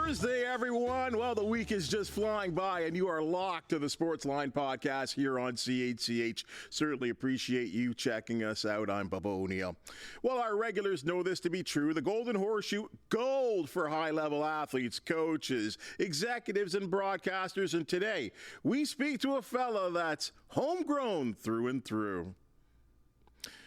Thursday, everyone. Well, the week is just flying by, and you are locked to the Sportsline Podcast here on CHCH. Certainly appreciate you checking us out. I'm Bubba O'Neill. Well, our regulars know this to be true. The Golden Horseshoe, gold for high-level athletes, coaches, executives, and broadcasters. And today, we speak to a fella that's homegrown through and through.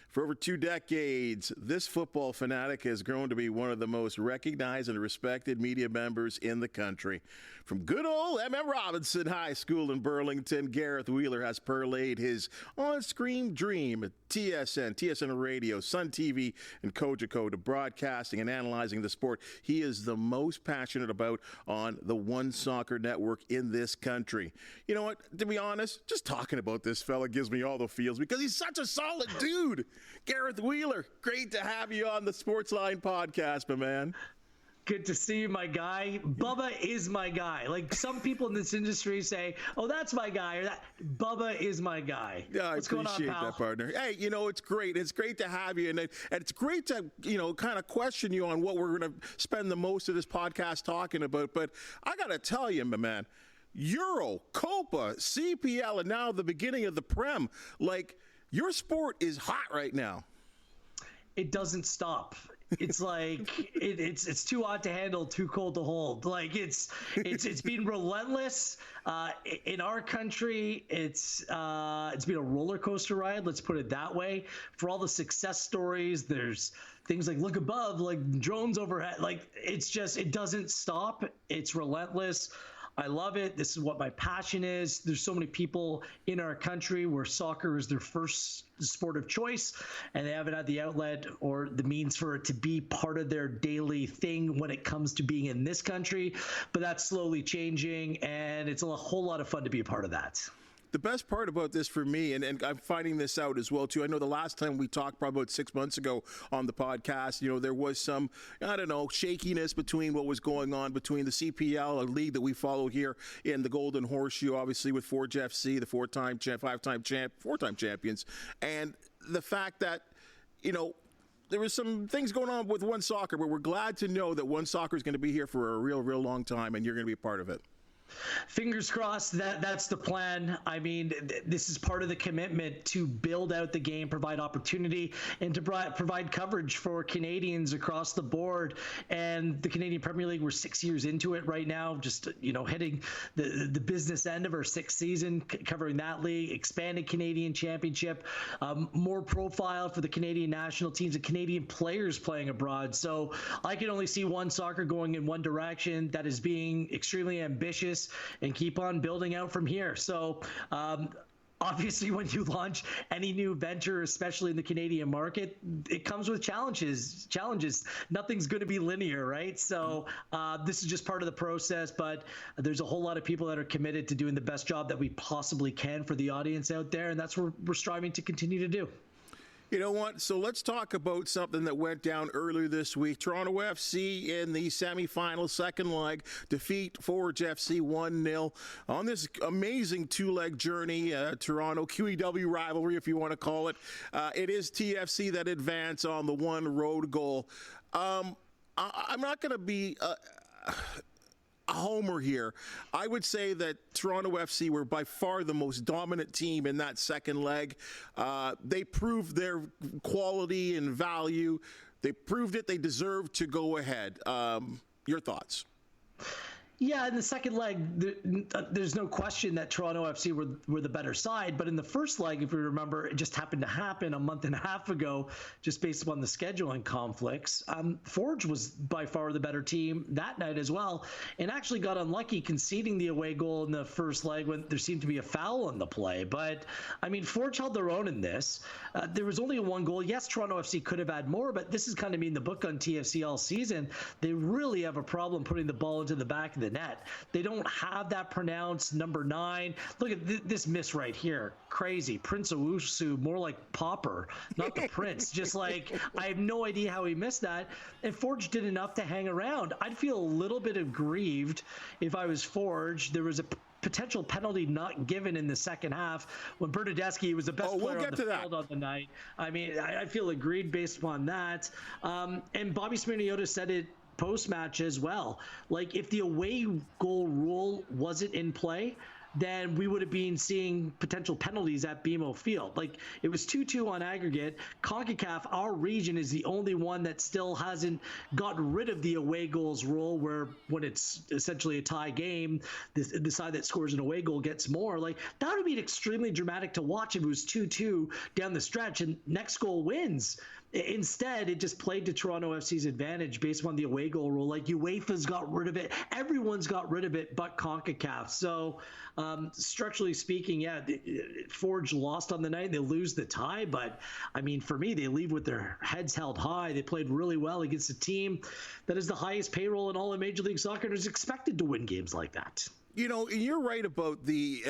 For over 2 decades, this football fanatic has grown to be one of the most recognized and respected media members in the country. From good old M.M. Robinson High School in Burlington, Gareth Wheeler has parlayed his on-screen dream at TSN Radio, Sun TV, and Cogeco to broadcasting and analyzing the sport he is the most passionate about on the OneSoccer network in this country. You know what? To be honest, just talking about this fella gives me all the feels because he's such a solid dude. Gareth Wheeler, great to have you on the Sportsline Podcast, my man. Good to see you, my guy. Bubba is my guy. Like some people in this industry say, oh, that's my guy, or that Bubba is my guy. Yeah, I appreciate that, partner. Hey, you know, it's great. It's great to have you. And it's great to, you know, kind of question you on what we're going to spend the most of this podcast talking about. But I got to tell you, my man, Euro, Copa, CPL, and now the beginning of the Prem, like, your sport is hot right now. It doesn't stop. It's like it's too hot to handle, too cold to hold. Like it's been relentless in our country. It's been a roller coaster ride. Let's put it that way. For all the success stories, there's things like look above, like drones overhead. Like it doesn't stop. It's relentless. I love it. This is what my passion is. There's so many people in our country where soccer is their first sport of choice, and they haven't had the outlet or the means for it to be part of their daily thing when it comes to being in this country. But that's slowly changing, and it's a whole lot of fun to be a part of that. The best part about this for me, and I'm finding this out as well, too, I know the last time we talked, probably about 6 months ago on the podcast, you know, there was some, I don't know, shakiness between what was going on between the CPL, a league that we follow here in the Golden Horseshoe, obviously with Forge FC, the four-time champions, and the fact that, you know, there was some things going on with OneSoccer, but we're glad to know that OneSoccer is going to be here for a real long time, and you're going to be a part of it. Fingers crossed that's the plan. I mean, this is part of the commitment to build out the game, provide opportunity, and to provide coverage for Canadians across the board. And the Canadian Premier League, we're 6 years into it right now, just, you know, hitting the business end of our 6th season, covering that league, expanded Canadian Championship, more profile for the Canadian national teams and Canadian players playing abroad. So I can only see OneSoccer going in one direction, that is being extremely ambitious and keep on building out from here. So obviously, when you launch any new venture, especially in the Canadian market, it comes with challenges. Nothing's going to be linear, right? So this is just part of the process, but there's a whole lot of people that are committed to doing the best job that we possibly can for the audience out there, and that's what we're striving to continue to do. You know what? So let's talk about something that went down earlier this week. Toronto FC in the semifinal second leg defeat Forge FC 1-0 on this amazing 2-leg journey. Toronto QEW rivalry, if you want to call it. It is TFC that advance on the one road goal. I'm not going to be a homer here. I would say that Toronto FC were by far the most dominant team in that second leg. They proved their quality and value. They proved it. They deserved to go ahead. Your thoughts? Yeah, in the second leg, there's no question that Toronto FC were the better side. But in the first leg, if we remember, it just happened to happen a month and a half ago, just based upon the scheduling conflicts. Forge was by far the better team that night as well, and actually got unlucky conceding the away goal in the first leg when there seemed to be a foul on the play. But, I mean, Forge held their own in this. There was only one goal. Yes, Toronto FC could have had more, but this is kind of been the book on TFC all season. They really have a problem putting the ball into the back of the net. They don't have that pronounced number 9. Look at this miss right here. Crazy. Prince Owusu, more like Popper, not the Prince. Just like, I have no idea how he missed that. And Forge did enough to hang around. I'd feel a little bit aggrieved if I was Forge. There was a potential penalty not given in the second half when Bernadeschi was the best player on the field on the night. I mean, I feel aggrieved based upon that. And Bobby Smirniota said it post-match as well. Like, if the away goal rule wasn't in play, then we would have been seeing potential penalties at BMO Field. Like, it was 2-2 on aggregate. CONCACAF, our region, is the only one that still hasn't gotten rid of the away goals rule, where when it's essentially a tie game, the side that scores an away goal gets more. Like, that would have been extremely dramatic to watch if it was 2-2 down the stretch and next goal wins. Instead, it just played to Toronto FC's advantage based on the away goal rule. Like, UEFA's got rid of it. Everyone's got rid of it but CONCACAF. So, structurally speaking, yeah, Forge lost on the night. They lose the tie. But, I mean, for me, they leave with their heads held high. They played really well against a team that is the highest payroll in all of Major League Soccer and is expected to win games like that. You know, you're right about the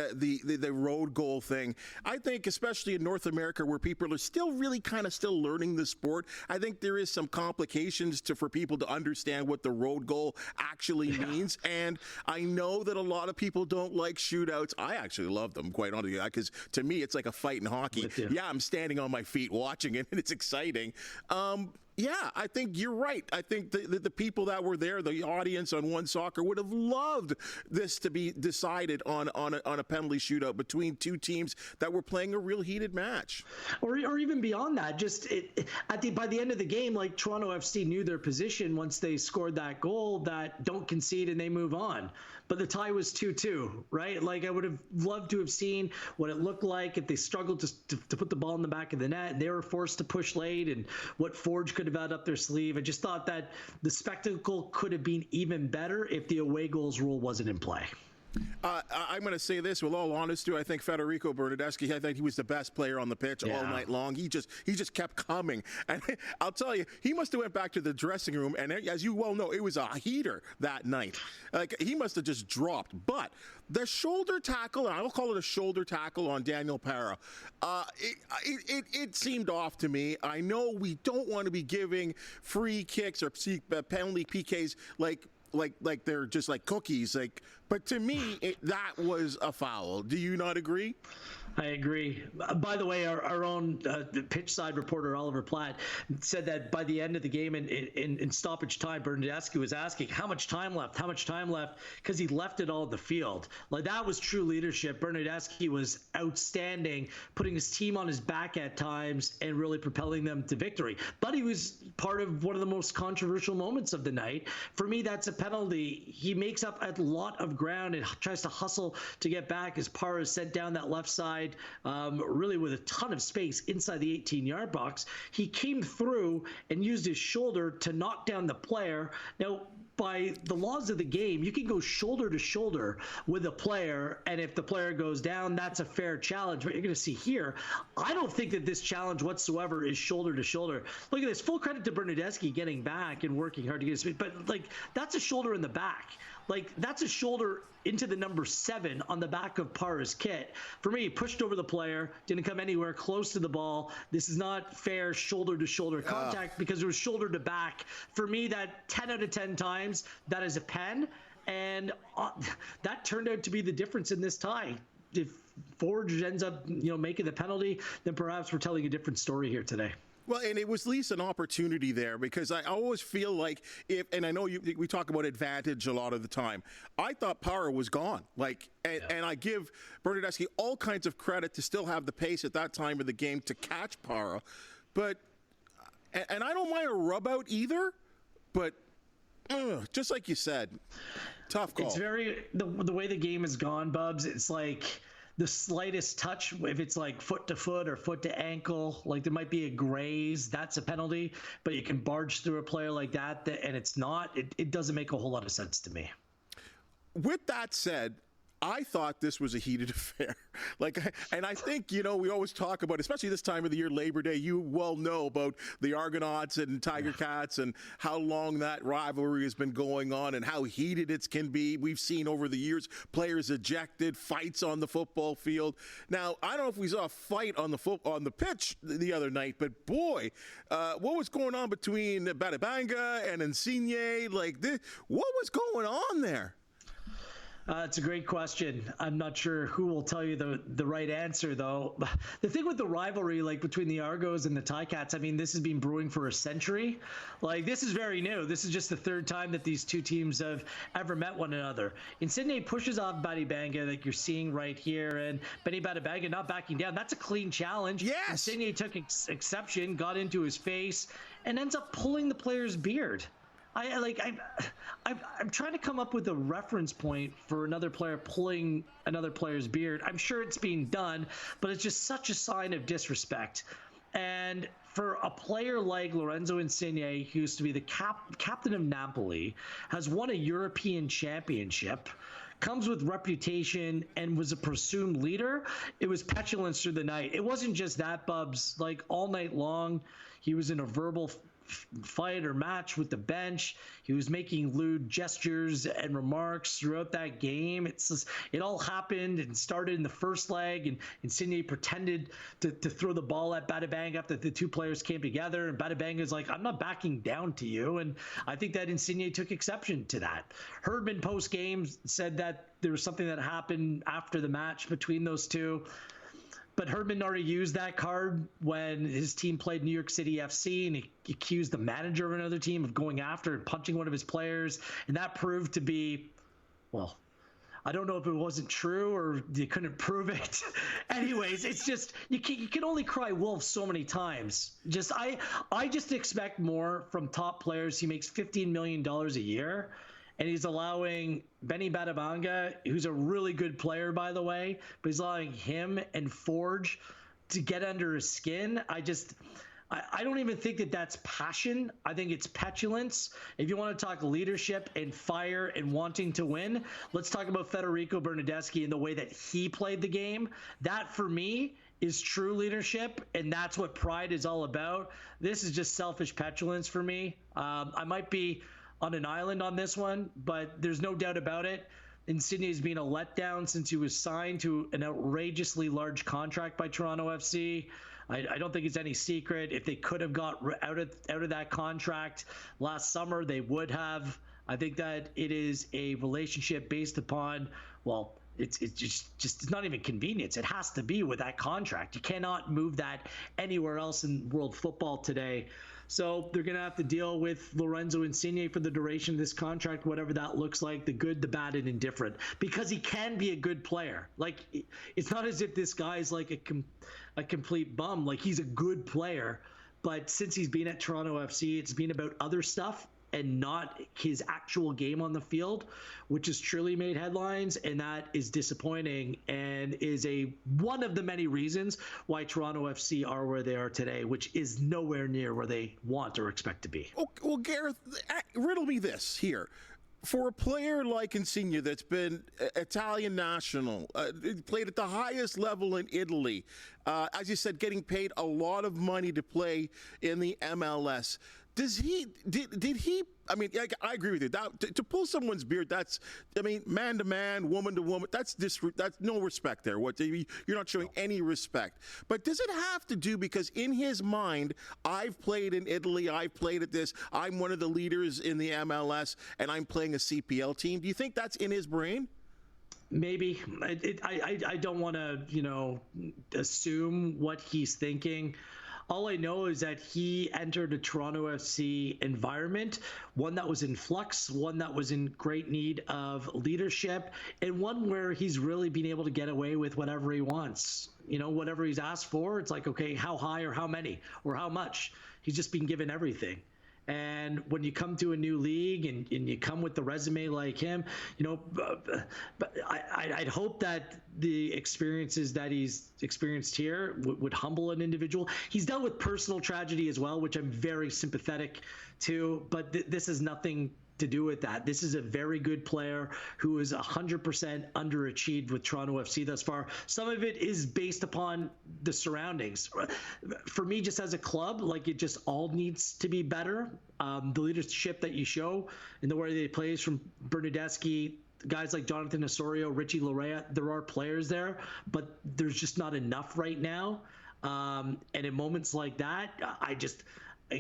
road goal thing. I think, especially in North America, where people are still really kind of still learning the sport, I think there is some complications for people to understand what the road goal actually means. And I know that a lot of people don't like shootouts. I actually love them, quite honestly, because to me, it's like a fight in hockey. Yeah, I'm standing on my feet watching it, and it's exciting. Yeah, I think you're right. I think the people that were there, the audience on OneSoccer, would have loved this to be decided on a penalty shootout between two teams that were playing a real heated match. Or even beyond that, just by the end of the game, like, Toronto FC knew their position once they scored that goal, that don't concede and they move on. But the tie was 2-2, right? Like, I would have loved to have seen what it looked like if they struggled to put the ball in the back of the net. They were forced to push late, and what Forge could have had up their sleeve. I just thought that the spectacle could have been even better if the away goals rule wasn't in play. I'm going to say this with all honesty. I think Federico Bernardeschi, I think he was the best player on the pitch all night long. He just kept coming. And I'll tell you, he must have went back to the dressing room, and as you well know, it was a heater that night. Like, he must have just dropped. But the shoulder tackle, and I'll call it a shoulder tackle on Daniel Parra, it seemed off to me. I know we don't want to be giving free kicks or penalty PKs like they're just like cookies, but to me that was a foul. Do you not agree? I agree. By the way, our own pitch side reporter, Oliver Platt, said that by the end of the game in stoppage time, Bernardeschi was asking, how much time left? How much time left? Because he left it all at the field. Like, that was true leadership. Bernardeschi was outstanding, putting his team on his back at times and really propelling them to victory. But he was part of one of the most controversial moments of the night. For me, that's a penalty. He makes up a lot of ground and tries to hustle to get back as Parra is sent down that left side, really with a ton of space inside the 18-yard box. He came through and used his shoulder to knock down the player. Now, by the laws of the game, you can go shoulder to shoulder with a player, and if the player goes down, that's a fair challenge. But you're going to see here, I don't think that this challenge whatsoever is shoulder to shoulder. Look at this. Full credit to Bernardeschi getting back and working hard to get his feet, but, like, that's a shoulder in the back. Like, that's a shoulder into the number 7 on the back of Parra's kit. For me, pushed over the player, didn't come anywhere close to the ball. This is not fair shoulder-to-shoulder contact because it was shoulder to back. For me, that 10 out of 10 times, that is a pen, and that turned out to be the difference in this tie. If Forge ends up, making the penalty, then perhaps we're telling a different story here today. Well, and it was at least an opportunity there, because I always feel like and I know we talk about advantage a lot of the time. I thought Parra was gone. And I give Bernardeschi all kinds of credit to still have the pace at that time of the game to catch Parra. But, and I don't mind a rub out either, but just like you said, tough call. It's the way the game has gone, Bubs, it's like the slightest touch, if it's like foot to foot or foot to ankle, like there might be a graze, that's a penalty, but you can barge through a player like that and it's not, it doesn't make a whole lot of sense to me. With that said, I thought this was a heated affair. And I think, we always talk about, especially this time of the year, Labor Day, you well know about the Argonauts and Tiger Cats and how long that rivalry has been going on and how heated it can be. We've seen over the years players ejected, fights on the football field. Now, I don't know if we saw a fight on the pitch the other night, but boy, what was going on between Badabanga and Insigne? What was going on there? It's a great question. I'm not sure who will tell you the right answer, though. The thing with the rivalry, like between the Argos and the Ticats, I mean, this has been brewing for a century. Like, this is very new. This is just the third time that these two teams have ever met one another. Insigne pushes off Badibanga, like you're seeing right here, and Benny Badibanga not backing down. That's a clean challenge. Yes. Insigne took exception, got into his face, and ends up pulling the player's beard. I'm trying to come up with a reference point for another player pulling another player's beard. I'm sure it's being done, but it's just such a sign of disrespect. And for a player like Lorenzo Insigne, who used to be the captain of Napoli, has won a European championship, comes with reputation, and was a presumed leader, it was petulance through the night. It wasn't just that, Bubs. Like, all night long, he was in a verbal fight or match with the bench. He was making lewd gestures and remarks throughout that game. It all happened and started in the first leg, and Insigne pretended to throw the ball at Badibanga after the two players came together, and Badibanga's like, I'm not backing down to you. And I think that Insigne took exception to that. Herdman post-game said that there was something that happened after the match between those two. But Herdman already used that card when his team played New York City FC, and he accused the manager of another team of going after and punching one of his players. And that proved to be, well, I don't know if it wasn't true or you couldn't prove it. Anyways, it's just, you can only cry wolf so many times. I just expect more from top players. He makes $15 million a year. And he's allowing Benny Badibanga, who's a really good player, by the way, but he's allowing him and Forge to get under his skin. I don't even think that that's passion. I think it's petulance. If you want to talk leadership and fire and wanting to win, let's talk about Federico Bernardeschi and the way that he played the game. That, for me, is true leadership, and that's what pride is all about. This is just selfish petulance for me. I might be on an island on this one, but there's no doubt about it. Insigne has been a letdown since he was signed to an outrageously large contract by Toronto FC. I don't think it's any secret. If they could have got out of that contract last summer, they would have. I think that it is a relationship based upon, well, it's not even convenience. It has to be with that contract. You cannot move that anywhere else in world football today. So they're going to have to deal with Lorenzo Insigne for the duration of this contract, whatever that looks like, the good, the bad, and indifferent, because he can be a good player. Like, it's not as if this guy's like a complete bum. Like, he's a good player. But since he's been at Toronto FC, it's been about other stuff and not his actual game on the field, which has truly made headlines, and that is disappointing and is one of the many reasons why Toronto FC are where they are today, which is nowhere near where they want or expect to be. Well, Gareth, riddle me this here. For a player like Insigne that's been Italian national, played at the highest level in Italy, as you said, getting paid a lot of money to play in the MLS, did he? I mean, I agree with you. To pull someone's beard, man to man, woman to woman. That's no respect there. You're not showing any respect. But does it have to do because in his mind, I've played in Italy, I've played at this, I'm one of the leaders in the MLS, and I'm playing a CPL team. Do you think that's in his brain? Maybe. I don't want to assume what he's thinking. All I know is that he entered a Toronto FC environment, one that was in flux, one that was in great need of leadership, and one where he's really been able to get away with whatever he wants. Whatever he's asked for, it's like, okay, how high or how many or how much? He's just been given everything. And when you come to a new league and you come with the resume like him, but I'd hope that the experiences that he's experienced here would humble an individual. He's dealt with personal tragedy as well, which I'm very sympathetic to, but this is nothing to do with that. This is a very good player who is 100% underachieved with Toronto FC thus far. Some of it is based upon the surroundings. For me, just as a club, like, it just all needs to be better. The leadership that you show and the way they play from Bernardeschi, guys like Jonathan Osorio, Richie Larea, there are players there, but there's just not enough right now. And in moments like that,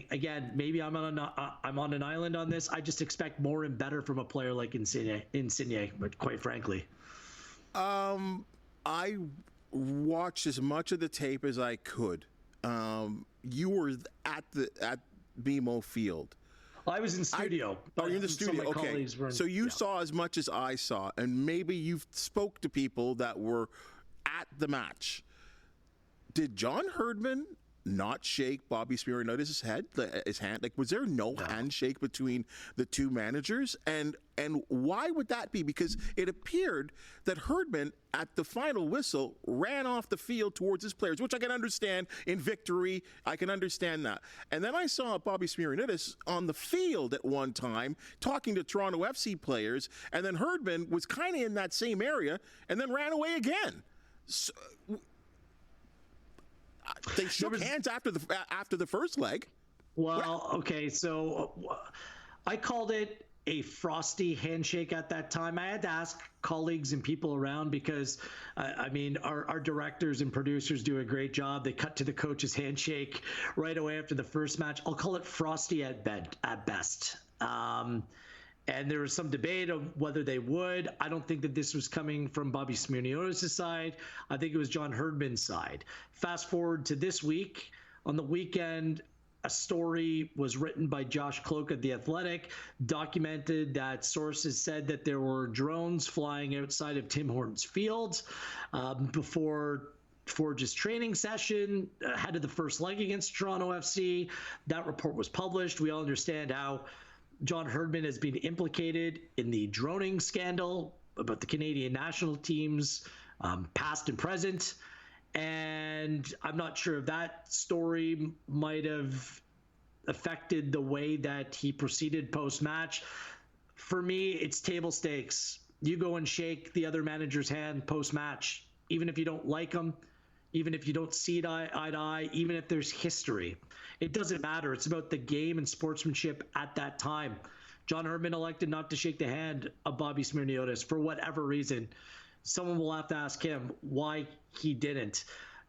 again, maybe I'm on an island on this. I just expect more and better from a player like Insigne, but quite frankly. I watched as much of the tape as I could. You were at BMO Field. I was in studio. You're in the studio. Okay. So you saw as much as I saw, and maybe you spoke to people that were at the match. Did John Herdman not shake Bobby Smirniotis' hand? Like, was there no handshake between the two managers? And why would that be? Because it appeared that Herdman, at the final whistle, ran off the field towards his players, which I can understand in victory. I can understand that. And then I saw Bobby Smirniotis on the field at one time talking to Toronto FC players, and then Herdman was kind of in that same area and then ran away again. So, they shook hands after the first leg. Well, okay, so I called it a frosty handshake at that time. I had to ask colleagues and people around because, I mean, our directors and producers do a great job. They cut to the coach's handshake right away after the first match. I'll call it frosty at best. And there was some debate of whether they would. I don't think that this was coming from Bobby Smirniotis' side. I think it was John Herdman's side. Fast forward to this week. On the weekend, a story was written by Josh Cloak of The Athletic, documented that sources said that there were drones flying outside of Tim Hortons Field before Forge's training session ahead of the first leg against Toronto FC. That report was published. We all understand how John Herdman has been implicated in the droning scandal about the Canadian national teams, past and present. And I'm not sure if that story might have affected the way that he proceeded post-match. For me, it's table stakes. You go and shake the other manager's hand post-match, even if you don't like him, even if you don't see it eye to eye, even if there's history. It doesn't matter. It's about the game and sportsmanship at that time. John Herdman elected not to shake the hand of Bobby Smirniotis for whatever reason. Someone will have to ask him why he didn't.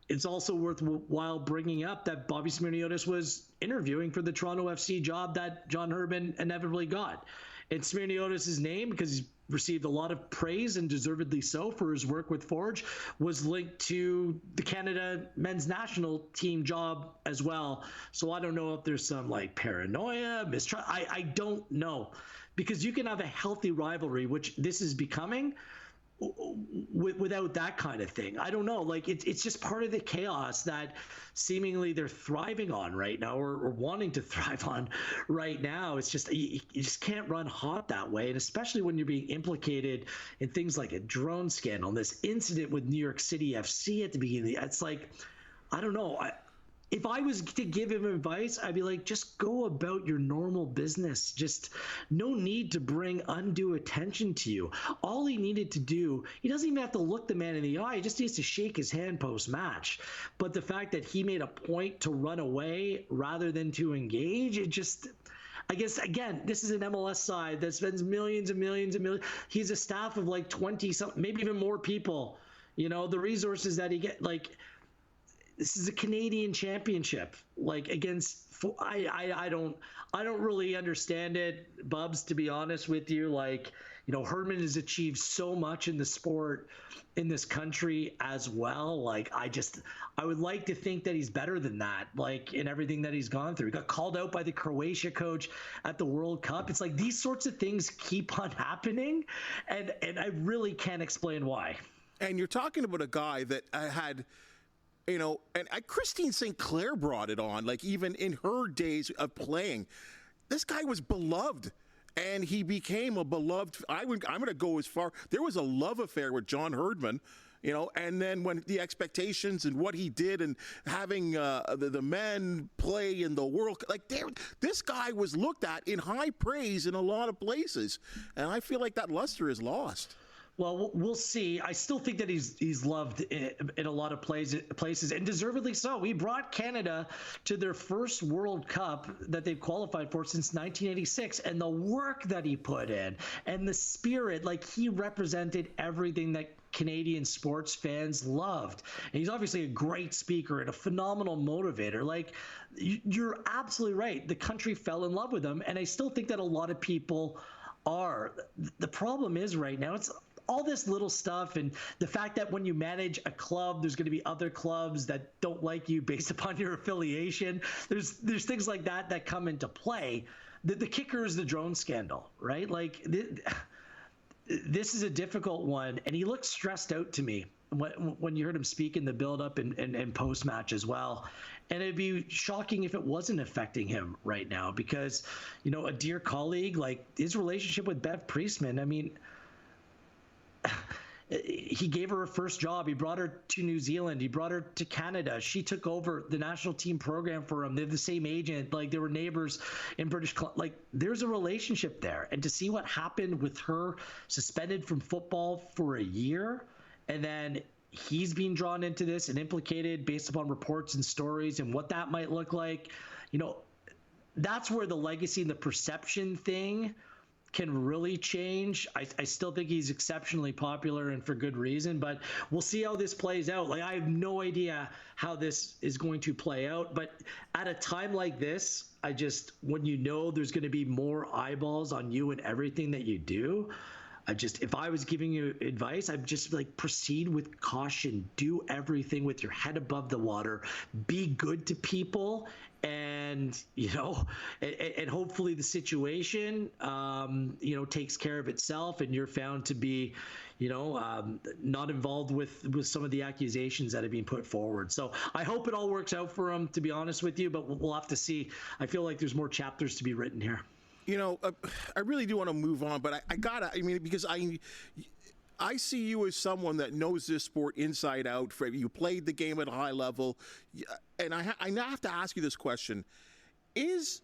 It's also worthwhile bringing up that Bobby Smirniotis was interviewing for the Toronto FC job that John Herdman inevitably got. And Smirniotis' name, because he's received a lot of praise and deservedly so for his work with Forge, was linked to the Canada men's national team job as well. So I don't know if there's some like paranoia, mistrust. I don't know, because you can have a healthy rivalry, which this is becoming, without that kind of thing. I don't know. Like it's just part of the chaos that seemingly they're thriving on right now, or wanting to thrive on right now. It's just you just can't run hot that way, and especially when you're being implicated in things like a drone scandal, and this incident with New York City FC at the beginning. It's like, I don't know. If I was to give him advice, I'd be like, just go about your normal business. Just no need to bring undue attention to you. All he needed to do, he doesn't even have to look the man in the eye. He just needs to shake his hand post-match. But the fact that he made a point to run away rather than to engage, it just, I guess, again, this is an MLS side that spends millions and millions and millions. He's a staff of like 20, maybe even more people. You know, the resources that he get, like, this is a Canadian championship, like against. I don't really understand it, Bubs. To be honest with you, like, you know, Herdman has achieved so much in the sport in this country as well. Like, I would like to think that he's better than that. Like, in everything that he's gone through, he got called out by the Croatia coach at the World Cup. It's like these sorts of things keep on happening, and I really can't explain why. And you're talking about a guy that had. You know, and Christine St. Clair brought it on, like even in her days of playing. This guy was beloved, and he became a beloved. I'm going to go as far. There was a love affair with John Herdman, you know, and then when the expectations and what he did and having the men play in the World, like this guy was looked at in high praise in a lot of places, and I feel like that luster is lost. Well, we'll see. I still think that he's loved in a lot of places, and deservedly so. We brought Canada to their first World Cup that they've qualified for since 1986, and the work that he put in and the spirit, like he represented everything that Canadian sports fans loved. And he's obviously a great speaker and a phenomenal motivator. Like, you're absolutely right. The country fell in love with him, and I still think that a lot of people are. The problem is right now, it's all this little stuff, and the fact that when you manage a club, there's going to be other clubs that don't like you based upon your affiliation. There's things like that that come into play. The kicker is the drone scandal, right? Like, this is a difficult one, and he looked stressed out to me when you heard him speak in the build-up and post-match as well. And it'd be shocking if it wasn't affecting him right now, because, a dear colleague, like his relationship with Bev Priestman, I mean, he gave her first job. He brought her to New Zealand. He brought her to Canada. She took over the national team program for him. They're the same agent. Like, they were neighbors in British Columbia. Like, there's a relationship there. And to see what happened with her suspended from football for a year, and then he's being drawn into this and implicated based upon reports and stories and what that might look like, that's where the legacy and the perception thing can really change. I still think he's exceptionally popular, and for good reason, but we'll see how this plays out. Like, I have no idea how this is going to play out, but at a time like this, when there's going to be more eyeballs on you and everything that you do, if I was giving you advice, I'd just like proceed with caution, do everything with your head above the water, be good to people, and and hopefully the situation takes care of itself, and you're found to be not involved with some of the accusations that have been put forward. So I hope it all works out for him, to be honest with you, but we'll have to see. I feel like there's more chapters to be written here. I really do want to move on, but because I see you as someone that knows this sport inside out. You played the game at a high level, and I now have to ask you this question: there's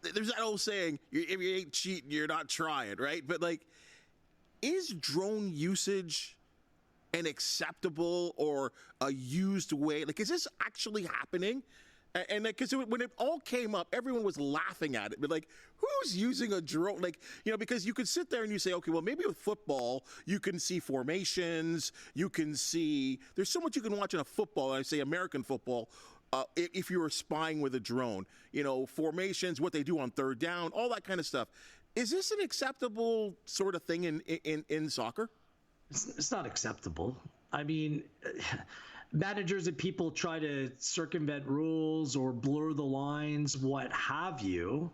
that old saying, if you ain't cheating, you're not trying, right? But like, is drone usage an acceptable or a used way? Like, is this actually happening? And because when it all came up, everyone was laughing at it. But like, who's using a drone? Like, because you could sit there and you say, okay, well, maybe with football, you can see formations. You can see, there's so much you can watch in a football. I say American football, if you were spying with a drone, formations, what they do on third down, all that kind of stuff. Is this an acceptable sort of thing in soccer? It's not acceptable. I mean, managers and people try to circumvent rules or blur the lines, what have you.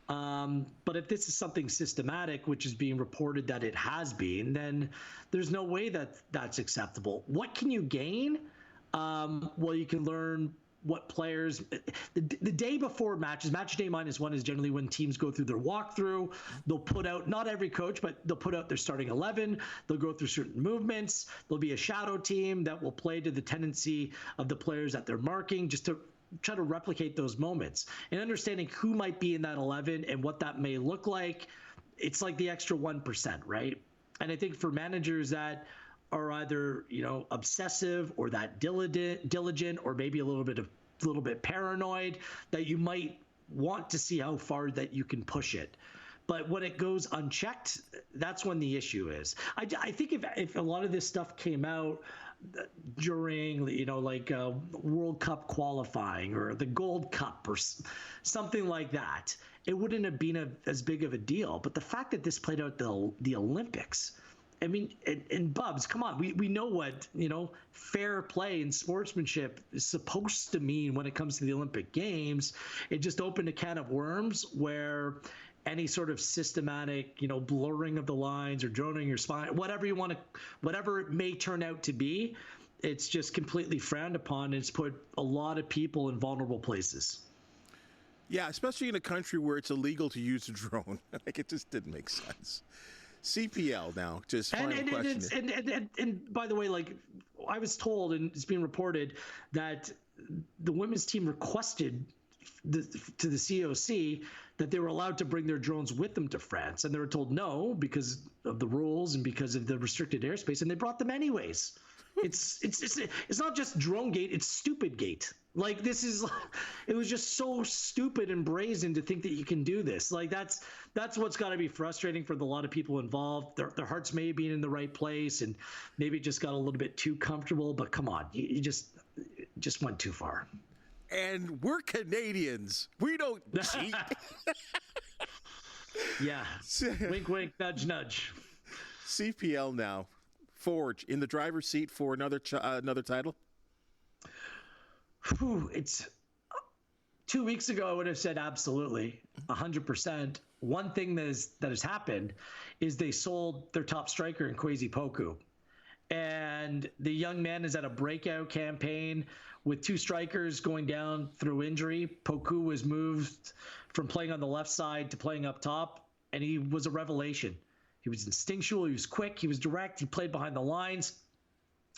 But if this is something systematic, which is being reported that it has been, then there's no way that that's acceptable. What can you gain? Well, you can learn what players the day before matches. Match day -1 is generally when teams go through their walkthrough. They'll put out, not every coach, but they'll put out their starting 11. They'll go through certain movements. There'll be a shadow team that will play to the tendency of the players that they're marking, just to try to replicate those moments. And understanding who might be in that 11 and what that may look like, it's like the extra 1%, right? And I think for managers that are either obsessive or that diligent, or maybe a little bit paranoid, that you might want to see how far that you can push it. But when it goes unchecked, that's when the issue is. I think if a lot of this stuff came out during World Cup qualifying or the Gold Cup or something like that, it wouldn't have been as big of a deal. But the fact that this played out the Olympics, I mean, and Bubs, come on, we know what, fair play and sportsmanship is supposed to mean when it comes to the Olympic Games. It just opened a can of worms where any sort of systematic, blurring of the lines or droning your spine, whatever it may turn out to be, it's just completely frowned upon. And it's put a lot of people in vulnerable places. Yeah, especially in a country where it's illegal to use a drone. Like, it just didn't make sense. CPL now, just final question. And by the way, like, I was told, and it's being reported, that the women's team requested to the COC that they were allowed to bring their drones with them to France, and they were told no because of the rules and because of the restricted airspace, and they brought them anyways. It's not just drone gate, it's stupid gate. Like it was just so stupid and brazen to think that you can do this. Like that's what's got to be frustrating for a lot of people involved. Their hearts may be in the right place, and maybe it just got a little bit too comfortable. But come on, you just went too far. And we're Canadians. We don't cheat. Yeah. Wink, wink, nudge, nudge. CPL now. Forge in the driver's seat for another title. It's 2 weeks ago, I would have said absolutely, 100%. One thing that has happened is they sold their top striker in Kwesi Poku. And the young man is at a breakout campaign with two strikers going down through injury. Poku was moved from playing on the left side to playing up top, and he was a revelation. He was instinctual, he was quick, he was direct, he played behind the lines.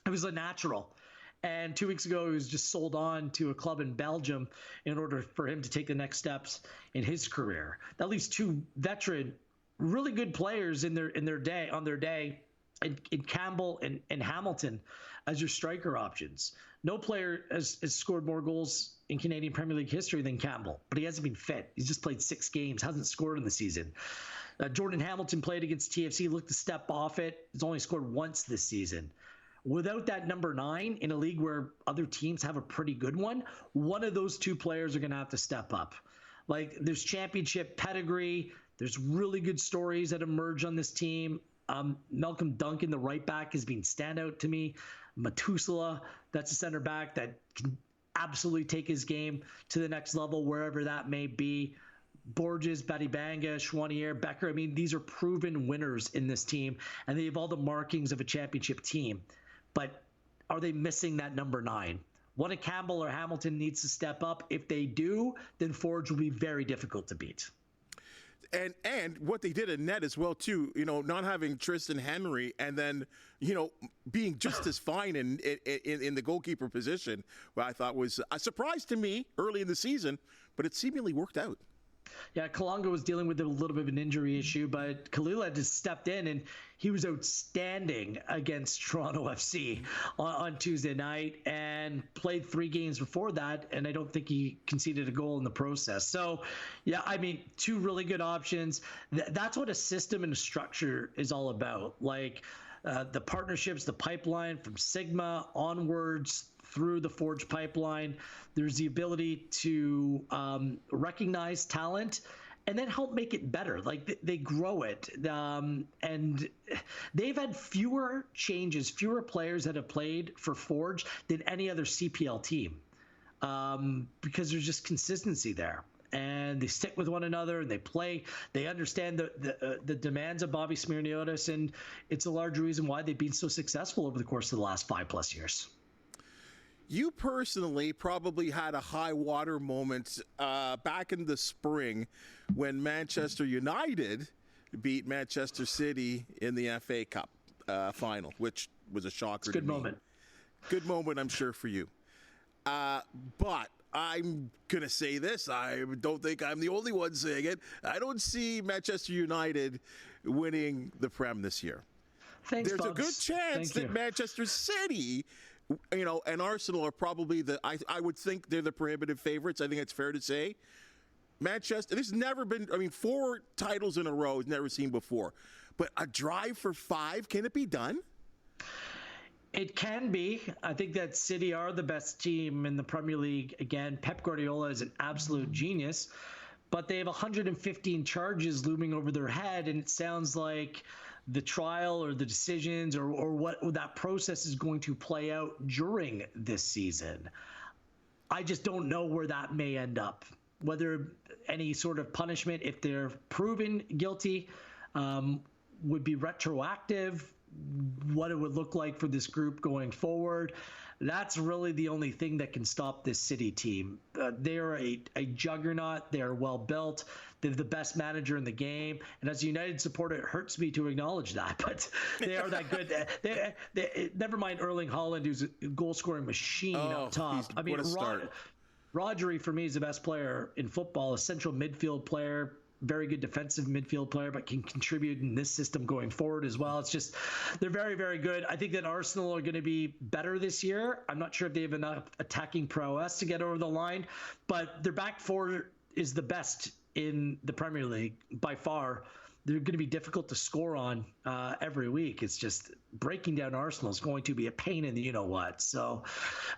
It was a natural. And 2 weeks ago, he was just sold on to a club in Belgium in order for him to take the next steps in his career. That leaves two veteran, really good players in their day, in Campbell and Hamilton as your striker options. No player has scored more goals in Canadian Premier League history than Campbell, but he hasn't been fit. He's just played 6 games, hasn't scored in the season. Jordan Hamilton played against TFC, looked to step off it. He's only scored once this season. Without that number 9 in a league where other teams have a pretty good one of those two players are going to have to step up. Like, there's championship pedigree. There's really good stories that emerge on this team. Malcolm Duncan, the right back, has been standout to me. Matusala, that's a center back that can absolutely take his game to the next level, wherever that may be. Borges, Batibanga, Chouanier, Becker. I mean, these are proven winners in this team, and they have all the markings of a championship team. But are they missing that number 9? One of Campbell or Hamilton needs to step up. If they do, then Forge will be very difficult to beat. And what they did in net as well, too, not having Tristan Henry and then, being just as fine in the goalkeeper position, what I thought was a surprise to me early in the season, but it seemingly worked out. Yeah, Kalanga was dealing with a little bit of an injury issue, but Khalil had just stepped in, and he was outstanding against Toronto FC on Tuesday night and played 3 games before that, and I don't think he conceded a goal in the process. So, yeah, I mean, 2 really good options. That's what a system and a structure is all about. Like the partnerships, the pipeline from Sigma onwards through the Forge pipeline. There's the ability to recognize talent and then help make it better. Like they grow it. And they've had fewer changes, fewer players that have played for Forge than any other CPL team because there's just consistency there. And they stick with one another and they play. They understand the demands of Bobby Smirniotis, and it's a large reason why they've been so successful over the course of the last 5+ years. You personally probably had a high water moment back in the spring when Manchester United beat Manchester City in the FA Cup final, which was a shocker. It's a good moment. Good moment, I'm sure, for you. But I'm going to say this. I don't think I'm the only one saying it. I don't see Manchester United winning the Prem this year. Thanks, There's Bubs. a good chance that Manchester City, and Arsenal are probably I would think they're the prohibitive favorites. I think it's fair to say. Manchester, there's never been, 4 titles in a row is never seen before. But a drive for 5, can it be done? It can be. I think that City are the best team in the Premier League. Again, Pep Guardiola is an absolute genius, but they have 115 charges looming over their head, and it sounds like the trial or the decisions or what that process is going to play out during this season. I just don't know where that may end up. Whether any sort of punishment, if they're proven guilty, would be retroactive, what it would look like for this group going forward. That's really the only thing that can stop this City team. They're a juggernaut. They're well built. They have the best manager in the game. And as a United supporter, it hurts me to acknowledge that. But they are that good. Never mind Erling Haaland, who's a goal-scoring machine up top. What a start. Rodri, for me, is the best player in football, a central midfield player. very good defensive midfield player, but can contribute in this system going forward as well. It's just, they're very, very good. I think that Arsenal are going to be better this year. I'm not sure if they have enough attacking prowess to get over the line, but their back four is the best in the Premier League by far. They're going to be difficult to score on every week. It's just breaking down Arsenal is going to be a pain in the you-know-what. So,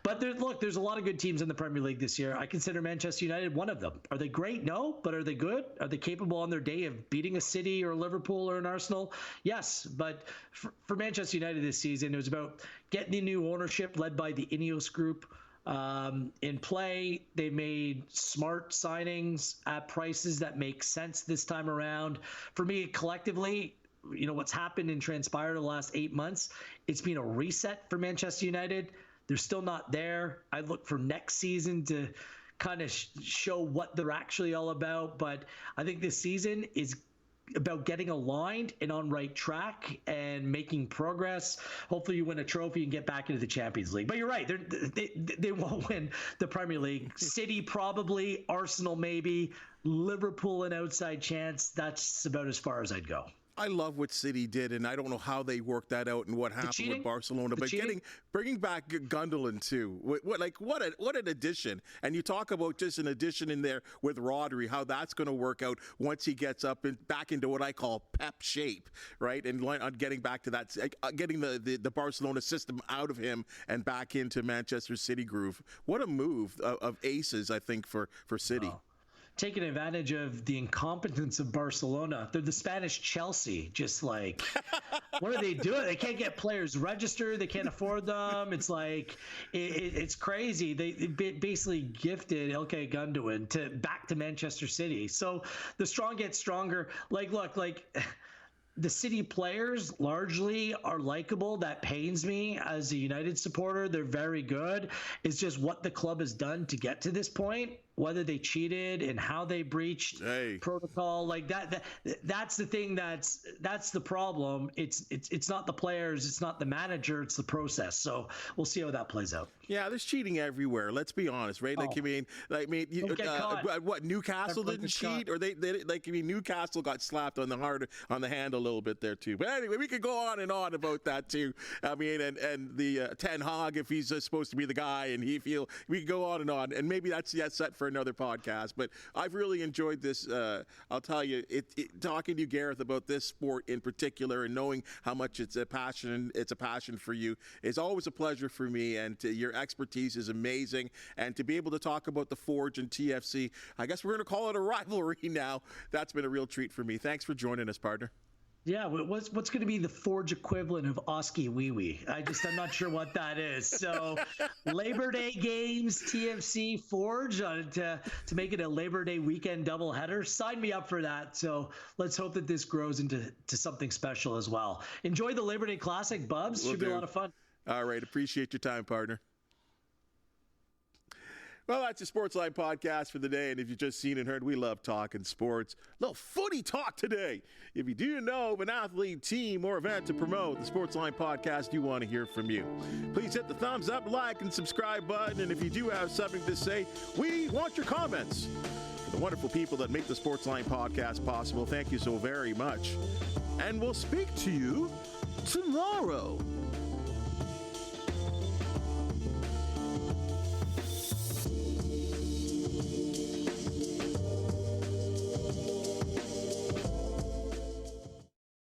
but there's a lot of good teams in the Premier League this year. I consider Manchester United one of them. Are they great? No. But are they good? Are they capable on their day of beating a City or a Liverpool or an Arsenal? Yes. But for Manchester United this season, it was about getting the new ownership led by the Ineos Group in play. They made smart signings at prices that make sense this time around. For me, collectively, what's happened and transpired in the last 8 months, it's been a reset for Manchester United. They're still not there. I look for next season to kind of show what they're actually all about. But I think this season is about getting aligned and on right track and making progress. Hopefully you win a trophy and get back into the Champions League. But you're right, they won't win the Premier League. City probably, Arsenal maybe, Liverpool an outside chance. That's about as far as I'd go. I love what City did, and I don't know how they worked that out and what happened with Barcelona. But bringing back Gundogan too, what an addition! And you talk about just an addition in there with Rodri, how that's going to work out once he gets up and back into what I call pep shape, right? And on getting back to that, getting the Barcelona system out of him and back into Manchester City groove. What a move of aces, I think, for City. Wow. Taking advantage of the incompetence of Barcelona. They're the Spanish Chelsea. Just like, what are they doing? They can't get players registered. They can't afford them. It's like, it's crazy. They basically gifted Ilkay Gundogan back to Manchester City. So the strong get stronger. The City players largely are likable. That pains me as a United supporter. They're very good. It's just what the club has done to get to this point, whether they cheated and how they breached protocol like that. That's the thing. That's the problem. It's not the players. It's not the manager. It's the process. So we'll see how that plays out. Yeah, there's cheating everywhere. Let's be honest, right? What Newcastle didn't cheat, or they Newcastle got slapped on the hand a little bit there too. But anyway, we could go on and on about that too. I mean, and the Ten Hag, if he's supposed to be the guy, and we could go on, and maybe that's set for another podcast. But I've really enjoyed this. I'll tell you, talking to you, Gareth, about this sport in particular, and knowing how much it's a passion for you. It's always a pleasure for me, and your expertise is amazing. And to be able to talk about the Forge and TFC, I guess we're going to call it a rivalry now. That's been a real treat for me. Thanks for joining us, partner. Yeah, what's going to be the Forge equivalent of Oski Wee Wee? I'm not sure what that is. So Labor Day games, TFC, Forge, to make it a Labor Day weekend doubleheader. Sign me up for that. So let's hope that this grows into something special as well. Enjoy the Labor Day Classic, Bubs. Should be a lot of fun. All right. Appreciate your time, partner. Well, that's the Sportsline Podcast for the day. And if you've just seen and heard, we love talking sports. A little footy talk today. If you do know of an athlete, team, or event to promote, the Sportsline Podcast, you want to hear from you. Please hit the thumbs up, like, and subscribe button. And if you do have something to say, we want your comments. For the wonderful people that make the Sportsline Podcast possible, thank you so very much. And we'll speak to you tomorrow.